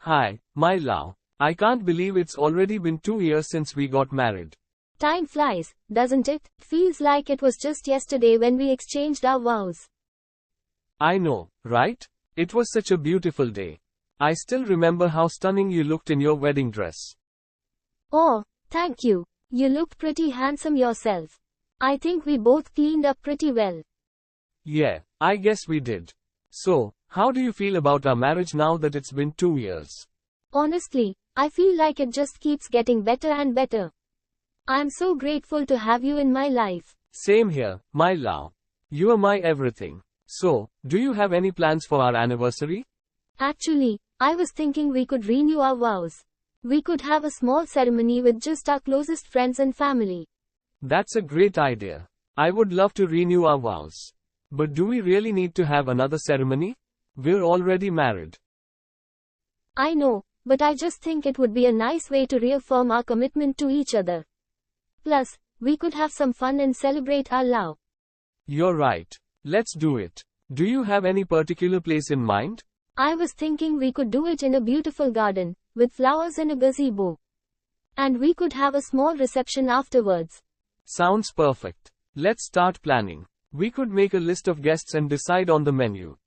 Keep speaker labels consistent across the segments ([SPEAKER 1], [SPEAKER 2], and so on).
[SPEAKER 1] Hi, my love. I can't believe it's already been 2 years since we got married.
[SPEAKER 2] Time flies, doesn't it? Feels like it was just yesterday when we exchanged our vows.
[SPEAKER 1] I know, right? It was such a beautiful day. I still remember how stunning you looked in your wedding dress.
[SPEAKER 2] Oh, thank you. You looked pretty handsome yourself. I think we both cleaned up pretty well.
[SPEAKER 1] Yeah, I guess we did. So, how do you feel about our marriage now that it's been 2 years?
[SPEAKER 2] Honestly, I feel like it just keeps getting better and better. I'm so grateful to have you in my life.
[SPEAKER 1] Same here, my love. You are my everything. So, do you have any plans for our anniversary?
[SPEAKER 2] Actually, I was thinking we could renew our vows. We could have a small ceremony with just our closest friends and family.
[SPEAKER 1] That's a great idea. I would love to renew our vows. But do we really need to have another ceremony? We're already married.
[SPEAKER 2] I know, but I just think it would be a nice way to reaffirm our commitment to each other. Plus, we could have some fun and celebrate our love.
[SPEAKER 1] You're right. Let's do it. Do you have any particular place in mind?
[SPEAKER 2] I was thinking we could do it in a beautiful garden, with flowers and a gazebo. And we could have a small reception afterwards.
[SPEAKER 1] Sounds perfect. Let's start planning. We could make a list of guests and decide on the menu.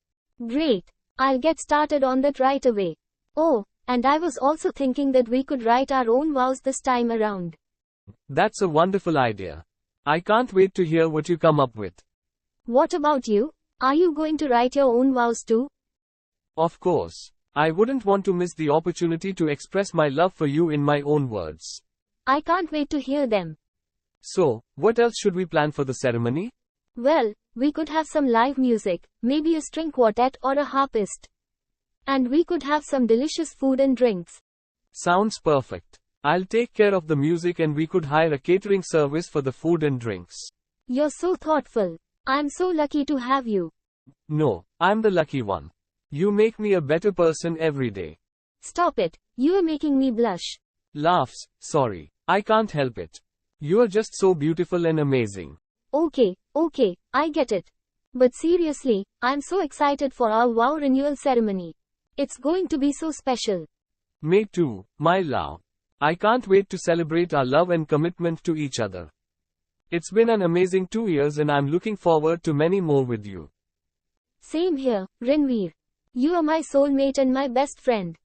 [SPEAKER 2] Great. I'll get started on that right away. Oh, and I was also thinking that we could write our own vows this time around.
[SPEAKER 1] That's a wonderful idea. I can't wait to hear what you come up with.
[SPEAKER 2] What about you? Are you going to write your own vows too?
[SPEAKER 1] Of course. I wouldn't want to miss the opportunity to express my love for you in my own words.
[SPEAKER 2] I can't wait to hear them.
[SPEAKER 1] So, what else should we plan for the ceremony?
[SPEAKER 2] Well, we could have some live music, maybe a string quartet or a harpist. And we could have some delicious food and drinks.
[SPEAKER 1] Sounds perfect. I'll take care of the music and we could hire a catering service for the food and drinks.
[SPEAKER 2] You're so thoughtful. I'm so lucky to have you.
[SPEAKER 1] No, I'm the lucky one. You make me a better person every day.
[SPEAKER 2] Stop it. You are making me blush.
[SPEAKER 1] Laughs, sorry. I can't help it. You are just so beautiful and amazing.
[SPEAKER 2] Okay, I get it. But seriously, I'm so excited for our vow renewal ceremony. It's going to be so special.
[SPEAKER 1] Me too, my love. I can't wait to celebrate our love and commitment to each other. It's been an amazing 2 years and I'm looking forward to many more with you.
[SPEAKER 2] Same here, Ranveer. You are my soulmate and my best friend.